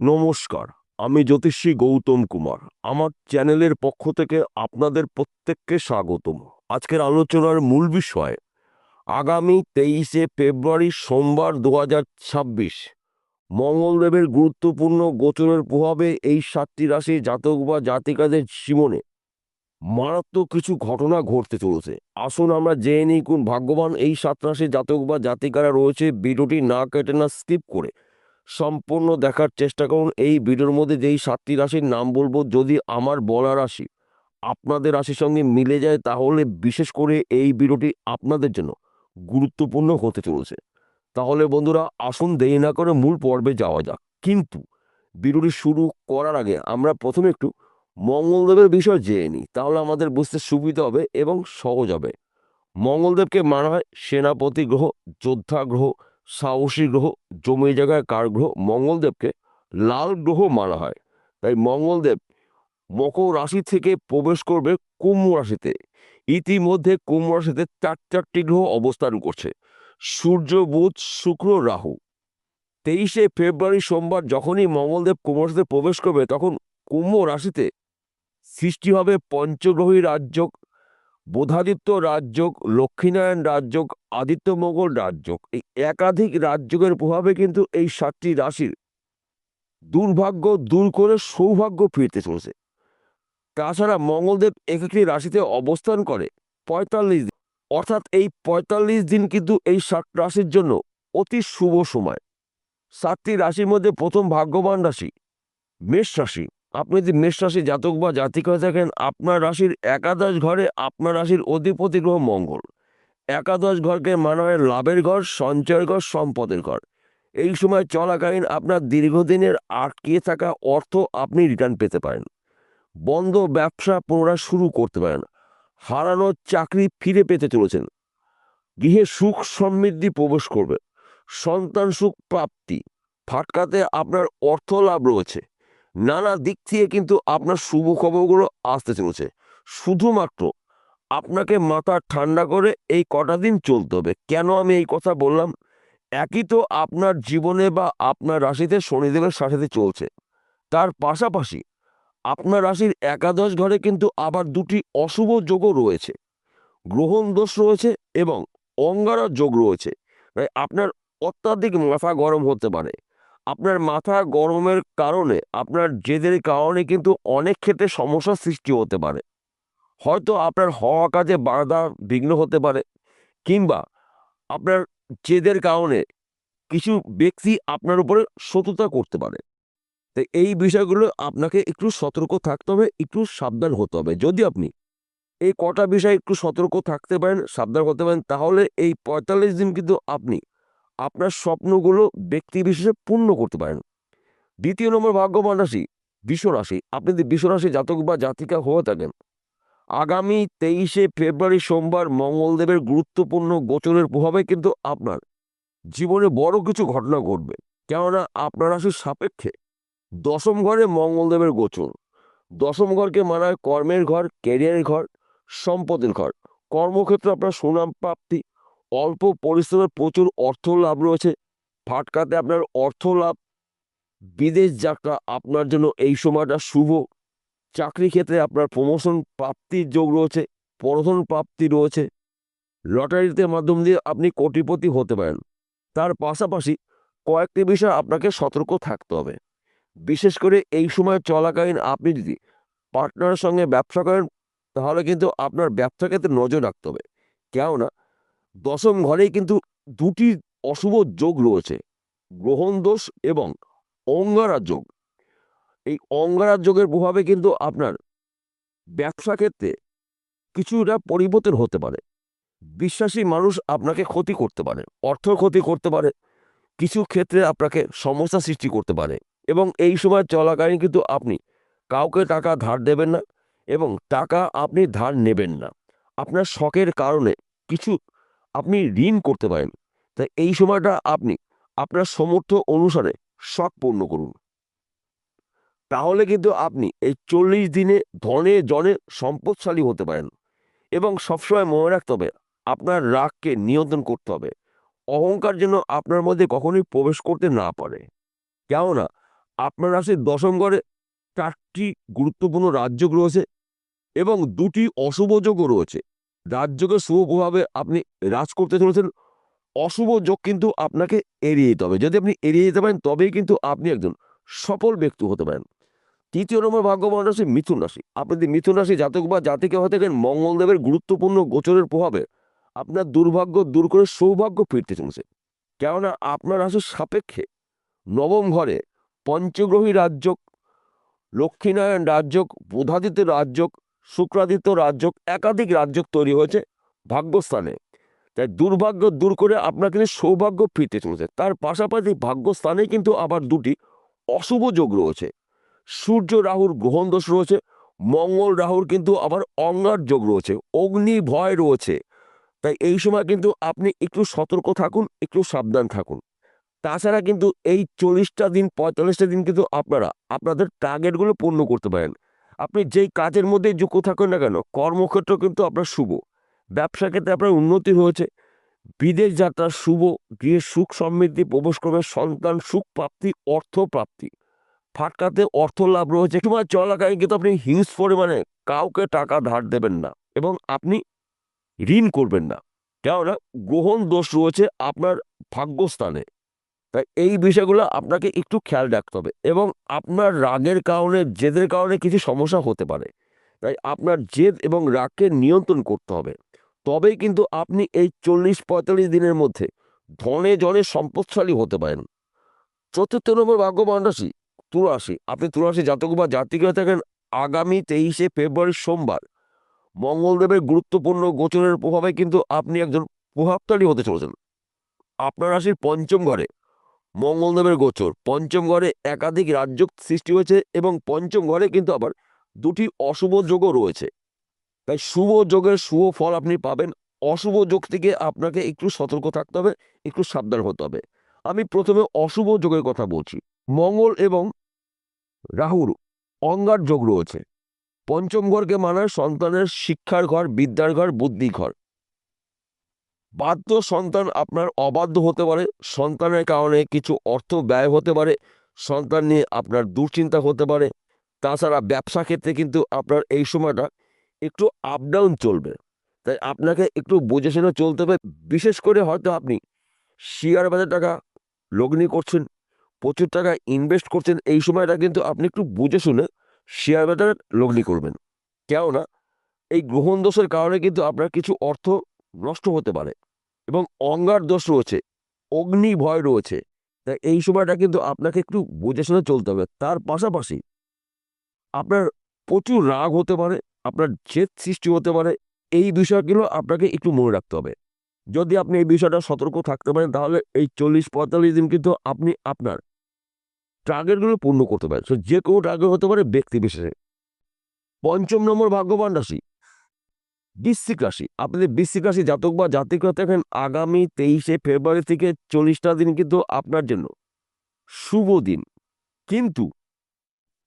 নমস্কার, আমি জ্যোতিষী গৌতম কুমার। আমার চ্যানেলের পক্ষ থেকে আপনাদের প্রত্যেককে স্বাগতম। আজকের আলোচনার মূল বিষয় আগামী 23শে ফেব্রুয়ারি সোমবার 2026 মঙ্গলদেবের গুরুত্বপূর্ণ গোচরের প্রভাবে এই 7টি রাশি জাতক বা জাতিকাদের জীবনে মারাত্মক কিছু ঘটনা ঘটতে চলেছে। আসুন আমরা জেনে নিই কোন ভাগ্যবান এই 7 রাশির জাতক বা জাতিকারা রয়েছে। ভিডিওটি না কেটে না স্কিপ করে সম্পূর্ণ দেখার চেষ্টা করুন। এই ভিডিওর মধ্যে যেই 7টি রাশির নাম বলবো, যদি আমার বলা রাশি আপনাদের রাশির সঙ্গে মিলে যায় তাহলে বিশেষ করে এই ভিডিওটি আপনাদের জন্য গুরুত্বপূর্ণ হতে চলেছে। তাহলে বন্ধুরা আসুন দেরি না করে মূল পর্বে যাওয়া যাক। কিন্তু ভিডিওটি শুরু করার আগে আমরা প্রথমে একটু মঙ্গলদেবের বিষয় জেনে নিই, তাহলে আমাদের বুঝতে সুবিধা হবে এবং সহজ হবে। মঙ্গলদেবকে মানা হয় সেনাপতি গ্রহ, যোদ্ধা গ্রহ, সাহসী গ্রহ, জমি জায়গায় কার গ্রহ। মঙ্গলদেবকে লাল গ্রহ মানা হয়। তাই মঙ্গলদেব মকর রাশি থেকে প্রবেশ করবে কুম্ভ রাশিতে। ইতিমধ্যে কুম্ভ রাশিতে চারটি গ্রহ অবস্থান করছে: সূর্য, বুধ, শুক্র, রাহু। 23শে ফেব্রুয়ারি সোমবার যখনই মঙ্গলদেব কুম্ভ রাশিতে প্রবেশ করবে তখন কুম্ভ রাশিতে সৃষ্টি হবে পঞ্চগ্রহী রাজযোগ, বুধাদিত্য রাজযোগ, লক্ষ্মীনারায়ণ রাজযোগ, আদিত্য মঙ্গল রাজযোগ। এই একাধিক রাজযোগের প্রভাবে কিন্তু এই 7টি রাশির দুর্ভাগ্য দূর করে সৌভাগ্য ফিরতে চলেছে। তাছাড়া মঙ্গলদেব এক একটি রাশিতে অবস্থান করে 45 দিন, অর্থাৎ এই 45 দিন কিন্তু এই 7 রাশির জন্য অতি শুভ সময়। 7টি রাশির মধ্যে প্রথম ভাগ্যবান রাশি মেষ রাশি। আপনি যদি মেষ রাশি জাতক বা জাতিকা হয়ে থাকেন, আপনার রাশির একাদশ ঘরে আপনার রাশির অধিপতি গ্রহ মঙ্গল। একাদশ ঘরকে মানা হয় লাভের ঘর, সঞ্চয়ের ঘর, সম্পদের ঘর। এই সময় চলাকালীন আপনার দীর্ঘদিনের আটকে থাকা অর্থ আপনি রিটার্ন পেতে পারেন। বন্ধ ব্যবসা পুনরায় শুরু করতে পারেন। হারানো চাকরি ফিরে পেতে চলেছেন। গৃহে সুখ সমৃদ্ধি প্রবেশ করবে। সন্তান সুখ প্রাপ্তি। ফাটকাতে আপনার অর্থ লাভ রয়েছে। নানা দিক থেকে কিন্তু আপনার শুভ খবরগুলো আসতে চলেছে। শুধুমাত্র আপনাকে মাথা ঠান্ডা করে এই কটা দিন চলতে হবে। কেন আমি এই কথা বললাম? একই তো আপনার জীবনে বা আপনার রাশিতে শনিদেবের সাথে চলছে, তার পাশাপাশি আপনার রাশির একাদশ ঘরে কিন্তু আবার দুটি অশুভ যোগও রয়েছে। গ্রহণ দোষ রয়েছে এবং অঙ্গারক যোগ রয়েছে। তাই আপনার অত্যাধিক মাথা গরম হতে পারে। আপনার মাথা গরমের কারণে, আপনার জেদের কারণে কিন্তু অনেক ক্ষেত্রে সমস্যার সৃষ্টি হতে পারে। হয়তো আপনার হওয়া কাজে বাধা বিঘ্ন হতে পারে, কিংবা আপনার জেদের কারণে কিছু ব্যক্তি আপনার উপরে শত্রুতা করতে পারে। তাই এই বিষয়গুলো আপনাকে একটু সতর্ক থাকতে হবে, একটু সাবধান হতে হবে। যদি আপনি এই কটা বিষয়ে একটু সতর্ক থাকতে পারেন, সাবধান হতে পারেন, তাহলে এই 45 দিন কিন্তু আপনি আপনার স্বপ্নগুলো ব্যক্তি বিশেষে পূর্ণ করতে পারেন। দ্বিতীয় নম্বর ভাগ্যবান রাশি বৃষ রাশি। আপনি যদি বৃষ রাশি জাতক বা জাতিকা হয়ে থাকেন, আগামী 23শে ফেব্রুয়ারি সোমবার মঙ্গলদেবের গুরুত্বপূর্ণ গোচরের প্রভাবে কিন্তু আপনার জীবনে বড় কিছু ঘটনা ঘটবে। কেননা আপনার রাশির সাপেক্ষে দশম ঘরে মঙ্গলদেবের গোচর। দশম ঘরকে মানা হয় কর্মের ঘর, ক্যারিয়ারের ঘর, সম্পদের ঘর। কর্মক্ষেত্রে আপনার সুনাম প্রাপ্তি, অল্প পরিশ্রমে প্রচুর অর্থ লাভ রয়েছে। ফাটকাতে আপনার অর্থ লাভ, বিদেশ যাত্রা আপনার জন্য এই সময়টা শুভ। চাকরি ক্ষেত্রে আপনার প্রমোশন প্রাপ্তির যোগ রয়েছে, প্রমোশন প্রাপ্তি রয়েছে। লটারিতে মাধ্যম দিয়ে আপনি কোটিপতি হতে পারেন। তার পাশাপাশি কয়েকটি বিষয় আপনাকে সতর্ক থাকতে হবে। বিশেষ করে এই সময় চলাকালীন আপনি যদি পার্টনারের সঙ্গে ব্যবসা করেন, তাহলে কিন্তু আপনার ব্যবসা ক্ষেত্রে নজর রাখতে হবে। কেননা দশম ঘরেই কিন্তু দুটি অশুভ যোগ রয়েছে: গ্রহণ দোষ এবং অঙ্গারা যোগ। এই অঙ্গারা যোগের প্রভাবে কিন্তু আপনার ব্যবসা ক্ষেত্রে কিছুটা পরিবর্তন হতে পারে। বিশ্বাসী মানুষ আপনাকে ক্ষতি করতে পারে, অর্থ ক্ষতি করতে পারে, কিছু ক্ষেত্রে আপনাকে সমস্যা সৃষ্টি করতে পারে। এবং এই সময় চলাকালীন কিন্তু আপনি কাউকে টাকা ধার দেবেন না এবং টাকা আপনি ধার নেবেন না। আপনার শখের কারণে কিছু আপনি ঋণ করতে পারেন। তাই এই সময়টা আপনি আপনার সামর্থ্য অনুসারে শখ পূর্ণ করুন। তাহলে কিন্তু আপনি এই 40 দিনে ধনে জনে সম্পদশালী হতে পারেন। এবং সবসময় মনে রাখতে হবে, আপনার রাগকে নিয়ন্ত্রণ করতে হবে। অহংকার যেন আপনার মধ্যে কখনোই প্রবেশ করতে না পারে। কেননা আপনার রাশির দশম ঘরে 4টি গুরুত্বপূর্ণ রাজযোগ রয়েছে এবং 2টি অশুভ যোগও রয়েছে। রাজযোগের শুভ প্রভাবে আপনি রাজ করতে চলেছেন, অশুভ যোগ কিন্তু আপনাকে এড়িয়ে যেতে হবে। যদি আপনি এড়িয়ে যেতে পারেন তবেই কিন্তু আপনি একজন সফল ব্যক্তি হতে পারেন। 3য় নম্বর ভাগ্যবান রাশি মিথুন রাশি। আপনি যদি মিথুন রাশি জাতক বা জাতিকা হয়ে থাকেন, মঙ্গলদেবের গুরুত্বপূর্ণ গোচরের প্রভাবে আপনার দুর্ভাগ্য দূর করে সৌভাগ্য ফিরতে চলেছে। কেননা আপনার রাশির সাপেক্ষে নবম ঘরে পঞ্চগ্রহী রাজযোগ, লক্ষ্মীনারায়ণ রাজযোগ, বুধাদিত্য রাজযোগ, শুক্রাদিত্য রাজযোগ, একাধিক রাজযোগ তৈরি হয়েছে ভাগ্যস্থানে। তাই দুর্ভাগ্য দূর করে আপনার কিন্তু সৌভাগ্য ফিরতে চলেছে। তার পাশাপাশি ভাগ্যস্থানে কিন্তু আবার 2টি অশুভ যোগ রয়েছে। সূর্য রাহুর গ্রহণ দোষ রয়েছে, মঙ্গল রাহুর কিন্তু আবার অঙ্গার যোগ রয়েছে, অগ্নি ভয় রয়েছে। তাই এই সময় কিন্তু আপনি একটু সতর্ক থাকুন, একটু সাবধান থাকুন। তাছাড়া কিন্তু এই 40টা দিন 45টা দিন কিন্তু আপনারা আপনাদের টার্গেটগুলো পূর্ণ করতে পারেন। আপনি যেই কাজের মধ্যে যুক্ত থাকুন না কেন, কর্মক্ষেত্র কিন্তু আপনার শুভ, ব্যবসা ক্ষেত্রে আপনার উন্নতি হয়েছে, বিদেশ যাত্রা শুভ, গৃহে সুখ সমৃদ্ধি প্রবেশ করবে, সন্তান সুখ প্রাপ্তি, অর্থ প্রাপ্তি, ফাটকাতে অর্থ লাভ রয়েছে। সময় চলাকালীন কিন্তু আপনি হিউজ পরিমাণে কাউকে টাকা ধার দেবেন না এবং আপনি ঋণ করবেন না, কেননা গ্রহণ দোষ রয়েছে আপনার ভাগ্যস্থানে। তাই এই বিষয়গুলো আপনাকে একটু খেয়াল রাখতে হবে এবং আপনার রাগের কারণে, জেদের কারণে কিছু সমস্যা হতে পারে। তাই আপনার জেদ এবং রাগকে নিয়ন্ত্রণ করতে হবে। তবেই কিন্তু আপনি এই 40-45 দিনের মধ্যে ধনে জনে সম্পদশালী হতে পারেন। 4র্থ নম্বর ভাগ্যবান রাশি তুলা রাশি। আপনি তুলা রাশি জাতক বা জাতিকা হয়ে থাকেন, আগামী 23শে ফেব্রুয়ারি সোমবার মঙ্গলদেবের গুরুত্বপূর্ণ গোচরের প্রভাবে কিন্তু আপনি একজন প্রভাবশালী হতে চলেছেন। আপনার রাশির পঞ্চম ঘরে মঙ্গলদেবের গোচর, পঞ্চম ঘরে একাধিক রাজযোগ সৃষ্টি হয়েছে এবং পঞ্চম ঘরে কিন্তু আবার 2টি অশুভ যোগও রয়েছে। তাই শুভ যোগের শুভ ফল আপনি পাবেন, অশুভ যোগ থেকে আপনাকে একটু সতর্ক থাকতে হবে, একটু সাবধান হতে হবে। আমি প্রথমে অশুভ যোগের কথা বলছি। মঙ্গল এবং রাহুর অঙ্গার যোগ রয়েছে। পঞ্চম ঘরকে মানায় সন্তানের শিক্ষার ঘর, বিদ্যার ঘর, বুদ্ধির ঘর। বাধ্য সন্তান আপনার অবাধ্য হতে পারে, সন্তানের কারণে কিছু অর্থ ব্যয় হতে পারে, সন্তান নিয়ে আপনার দুশ্চিন্তা হতে পারে। তাছাড়া ব্যবসা ক্ষেত্রে কিন্তু আপনার এই সময়টা একটু আপ ডাউন চলবে। তাই আপনাকে একটু বুঝে শুনে চলতে হবে। বিশেষ করে হয়তো আপনি শেয়ার বাজারে টাকা লগ্নি করছেন, প্রচুর টাকা ইনভেস্ট করছেন, এই সময়টা কিন্তু আপনি একটু বুঝে শুনে শেয়ার বাজারে লগ্নি করবেন। কেননা এই গ্রহণ দোষের কারণে কিন্তু আপনার কিছু অর্থ নষ্ট হতে পারে এবং অঙ্গার দোষ রয়েছে, অগ্নি ভয় রয়েছে। তাই এই সময়টা কিন্তু আপনাকে একটু বুঝে শুনে চলতে হবে। তার পাশাপাশি আপনার প্রচুর রাগ হতে পারে, আপনার জেদ সৃষ্টি হতে পারে। এই বিষয়গুলো আপনাকে একটু মনে রাখতে হবে। যদি আপনি এই বিষয়টা সতর্ক থাকতে পারেন তাহলে এই 40-45 দিন কিন্তু আপনি আপনার টার্গেটগুলো পূর্ণ করতে পারেন। যে কোনো টার্গেট হতে পারে ব্যক্তি বিশেষে। পঞ্চম নম্বর ভাগ্যবান রাশি বৃশ্চিক রাশি। আপনাদের বৃশ্চিক রাশি জাতক বা জাতিকা দেখেন, আগামী 23শে ফেব্রুয়ারি থেকে 40টা দিন কিন্তু আপনার জন্য শুভ দিন। কিন্তু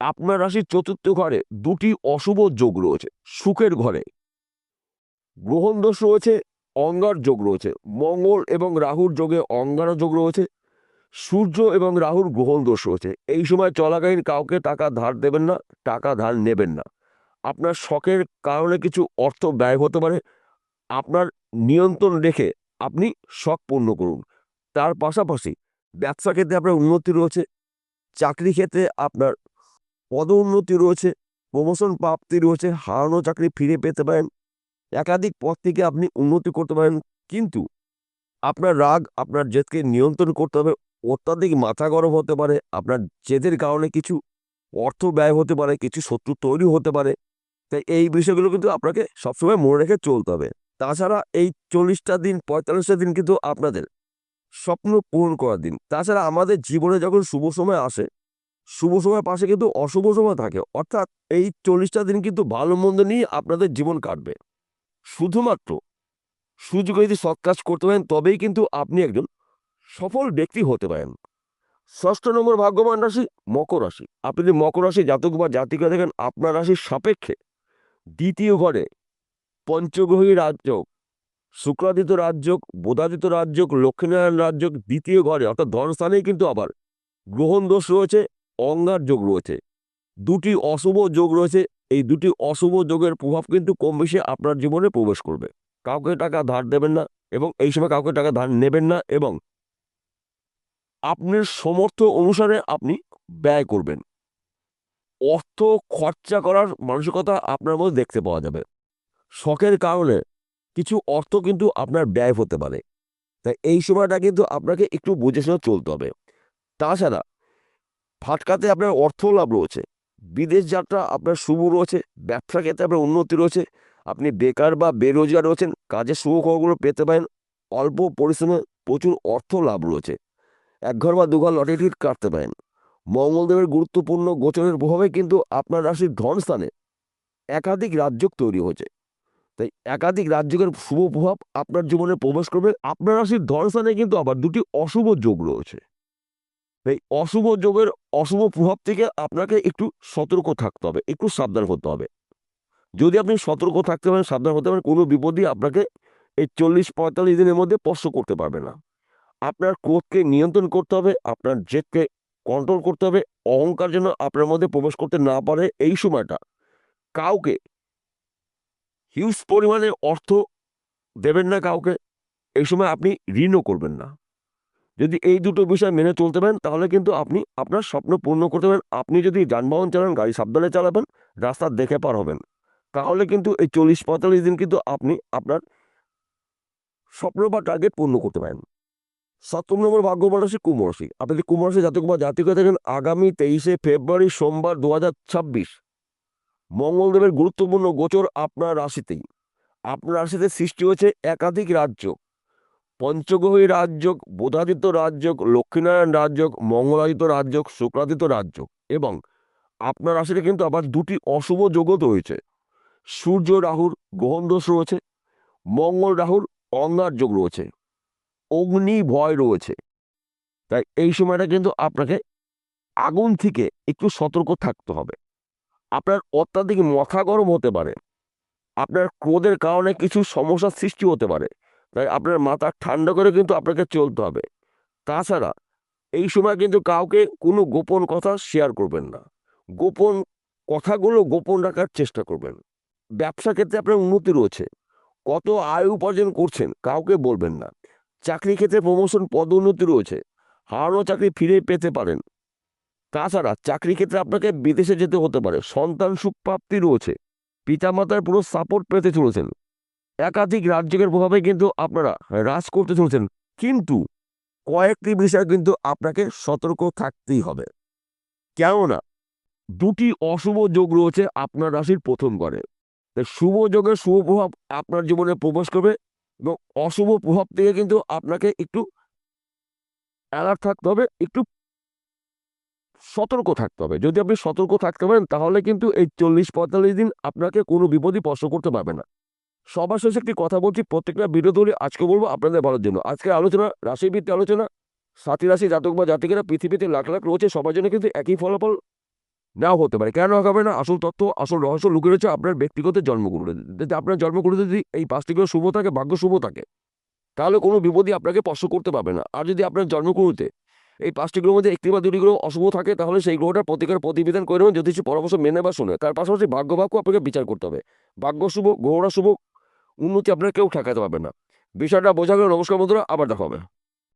আপনার রাশির 4র্থ ঘরে 2টি অশুভ যোগ রয়েছে। সুখের ঘরে গ্রহণ দোষ রয়েছে, অঙ্গার যোগ রয়েছে। মঙ্গল এবং রাহুর যোগে অঙ্গার যোগ রয়েছে, সূর্য এবং রাহুর গ্রহণ দোষ রয়েছে। এই সময় চলাকালীন কাউকে টাকা ধার দেবেন না, টাকা ধার নেবেন না। আপনার শখের কারণে কিছু অর্থ ব্যয় হতে পারে, আপনার নিয়ন্ত্রণ রেখে আপনি শখ পূর্ণ করুন। তার পাশাপাশি ব্যবসা ক্ষেত্রে আপনার উন্নতি রয়েছে, চাকরি ক্ষেত্রে আপনার পদোন্নতি রয়েছে, প্রমোশন প্রাপ্তি রয়েছে, হারানো চাকরি ফিরে পেতে পারেন, একাধিক পদ থেকে আপনি উন্নতি করতে পারেন। কিন্তু আপনার রাগ, আপনার জেদকে নিয়ন্ত্রণ করতে হবে। অত্যাধিক মাথা গরম হতে পারে, আপনার জেদের কারণে কিছু অর্থ ব্যয় হতে পারে, কিছু শত্রু তৈরি হতে পারে। তাই এই বিষয়গুলো কিন্তু আপনাকে সবসময় মনে রেখে চলতে হবে। তাছাড়া এই 40টা দিন 45টা দিন কিন্তু আপনাদের স্বপ্ন পূরণ করার দিন। তাছাড়া আমাদের জীবনে যখন শুভ সময় আসে, শুভ সময় পাশে কিন্তু অশুভ সময় থাকে। অর্থাৎ এই 40টা দিন কিন্তু ভালো মন্দ নিয়ে আপনাদের জীবন কাটবে। শুধুমাত্র সুযোগে যদি সৎ কাজ করতে পারেন তবেই কিন্তু আপনি একজন সফল ব্যক্তি হতে পারেন। 6ষ্ঠ নম্বর ভাগ্যবান রাশি মকর রাশি। আপনি যদি মকর রাশি জাতক বা জাতিকা দেখেন, আপনার রাশির সাপেক্ষে 2য় ঘরে পঞ্চগ্রহী রাজযোগ, শুক্রাদিত্য রাজযোগ, বুধাদিত্য রাজযোগ, লক্ষ্মীনারায়ণ রাজযোগ 2য় ঘরে অর্থাৎ ধনস্থানেই কিন্তু আবার গ্রহণ দোষ রয়েছে, অঙ্গার যোগ রয়েছে, দুটি অশুভ যোগ রয়েছে। এই দুটি অশুভ যোগের প্রভাব কিন্তু কম বেশি আপনার জীবনে প্রবেশ করবে। কাউকে টাকা ধার দেবেন না এবং এই সময় কাউকে টাকা ধার নেবেন না এবং আপনার সামর্থ্য অনুসারে আপনি ব্যয় করবেন। অর্থ খরচা করার মানসিকতা আপনার মধ্যে দেখতে পাওয়া যাবে। শখের কারণে কিছু অর্থ কিন্তু আপনার ব্যয় হতে পারে, তাই এই সময়টা কিন্তু আপনাকে একটু বুঝে শুনে চলতে হবে। তাছাড়া ফাটকাতে আপনার অর্থ লাভ রয়েছে, বিদেশ যাত্রা আপনার শুভ রয়েছে, ব্যবসা ক্ষেত্রে আপনার উন্নতি রয়েছে, আপনি বেকার বা বেরোজগার রয়েছেন, কাজের শুভ খবরগুলো পেতে পারেন, অল্প পরিশ্রমে প্রচুর অর্থ লাভ রয়েছে, এক ঘর বা দুঘর লটারি টিকিট কাটতে পারেন। মঙ্গলদেবের গুরুত্বপূর্ণ গোচরের প্রভাবে কিন্তু আপনার রাশির ধনস্থানে একাধিক রাজযোগ তৈরি হয়েছে, তাই একাধিক রাজযোগের শুভ প্রভাব আপনার জীবনে প্রবেশ করবে। আপনার রাশির ধনস্থানে কিন্তু আবার দুটি অশুভ যোগ রয়েছে, এই অশুভ যোগের অশুভ প্রভাব থেকে আপনাকে একটু সতর্ক থাকতে হবে, একটু সাবধান হতে হবে। যদি আপনি সতর্ক থাকতে পারেন, সাবধান হতে পারেন, কোনো বিপদই আপনাকে এই 40-45 দিনের মধ্যে স্পর্শ করতে পারবে না। আপনার ক্রোধকে নিয়ন্ত্রণ করতে হবে, আপনার জেদকে কন্ট্রোল করতে হবে, অহংকার যেন আপনার মধ্যে প্রবেশ করতে না পারে। এই সময়টা কাউকে হিউজ পরিমাণে অর্থ দেবেন না কাউকে, এই সময় আপনি ঋণও করবেন না। যদি এই দুটো বিষয় মেনে চলতে পারেন তাহলে কিন্তু আপনি আপনার স্বপ্ন পূর্ণ করতে পারেন। আপনি যদি যানবাহন চালান, গাড়ি সাবধানে চালাবেন, রাস্তা দেখে পার হবেন, তাহলে কিন্তু এই 40-45 দিন কিন্তু আপনি আপনার স্বপ্ন বা টার্গেট পূর্ণ করতে পারেন। 7 নম্বর ভাগ্যবান রাশি কুম্ভ রাশি। আপনি যদি কুম্ভ রাশি জাতক বা জাতিকা থাকেন, আগামী 23শে ফেব্রুয়ারি সোমবার 2026 মঙ্গলদেবের গুরুত্বপূর্ণ গোচর আপনার রাশিতেই। আপনার রাশিতে সৃষ্টি হয়েছে একাধিক রাজযোগ, পঞ্চগ্রহী রাজযোগ, বুধাদিত্য রাজযোগ, লক্ষ্মীনারায়ণ রাজযোগ, মঙ্গলাদিত্য রাজযোগ, শুক্রাদিত্য রাজযোগ এবং আপনার রাশিতে কিন্তু আবার দুটি অশুভ যোগও রয়েছে। সূর্য রাহুর গ্রহণ দোষ রয়েছে, মঙ্গল রাহুর অঙ্গার যোগ রয়েছে, অগ্নি ভয় রয়েছে। তাই এই সময়টা কিন্তু আপনাকে আগুন থেকে একটু সতর্ক থাকতে হবে। আপনার অত্যাধিক মাথা গরম হতে পারে, আপনার ক্রোধের কারণে কিছু সমস্যার সৃষ্টি হতে পারে, তাই আপনার মাথা ঠান্ডা করে কিন্তু আপনাকে চলতে হবে। তাছাড়া এই সময় কিন্তু কাউকে কোনো গোপন কথা শেয়ার করবেন না, গোপন কথাগুলো গোপন রাখার চেষ্টা করবেন। ব্যবসা ক্ষেত্রে আপনার উন্নতি রয়েছে, কত আয় উপার্জন করছেন কাউকে বলবেন না। চাকরি ক্ষেত্রে প্রমোশন, পদোন্নতি রয়েছে, হারানো চাকরি ফিরে পেতে পারেন। তাছাড়া চাকরি ক্ষেত্রে আপনাকে বিদেশে যেতে হতে পারে, সন্তান সুখ প্রাপ্তি রয়েছে, পিতামাতার পুরো সাপোর্ট পেতে চলেছেন। একাধিক রাজ্যের প্রভাবে কিন্তু আপনারা রাজ করতে চলেছেন, কিন্তু কয়েকটি বিষয় কিন্তু আপনাকে সতর্ক থাকতেই হবে। কেননা দুটি অশুভ যোগ রয়েছে আপনার রাশির প্রথম ঘরে। তাই শুভ যোগের শুভ প্রভাব আপনার জীবনে প্রবেশ করবে এবং অশুভ প্রভাব থেকে কিন্তু আপনাকে একটু অ্যালার্ট থাকতে হবে, একটু সতর্ক থাকতে হবে। যদি আপনি সতর্ক থাকতে পারেন তাহলে কিন্তু এই 40-45 দিন আপনাকে কোনো বিপদই স্পর্শ করতে পারবে না। সবার শেষে একটি কথা বলছি, প্রত্যেকটা ভিডিও তৈরি আজকে বলবো আপনাদের ভালোর জন্য। আজকে আলোচনা রাশিভিত্তিক আলোচনা। 7টি রাশি জাতক বা জাতিকেরা পৃথিবীতে লাখ লাখ রয়েছে, সবার জন্য কিন্তু একই ফলাফল নাও হতে পারে। কেন হবে না? আসল তথ্য, আসল রহস্য লুকিয়ে রয়েছে আপনার ব্যক্তিগত জন্মকুণ্ডলিতে। যদি আপনার জন্মকুণ্ডলিতে যদি এই 5টি গ্রহ শুভ থাকে, ভাগ্য শুভ থাকে, তাহলে কোনো বিপদই আপনাকে স্পর্শ করতে পারবে না। আর যদি আপনার জন্মকুণ্ডলিতে এই 5টি গ্রহের মধ্যে 1টি বা 2টি গ্রহ অশুভ থাকে, তাহলে সেই গ্রহটার প্রতিকার প্রতিবিধান করে নেবেন জ্যোতিষী পরামর্শ মেনে বা শুনে। তার পাশাপাশি ভাগ্য আপনাকে বিচার করতে হবে। ভাগ্য শুভ, গ্রহরা শুভ, উন্নতি আপনার কেউ ঠেকাতে পারবে না। বিষয়টা বোঝা গেল। নমস্কার বন্ধুরা, আবার দেখা হবে।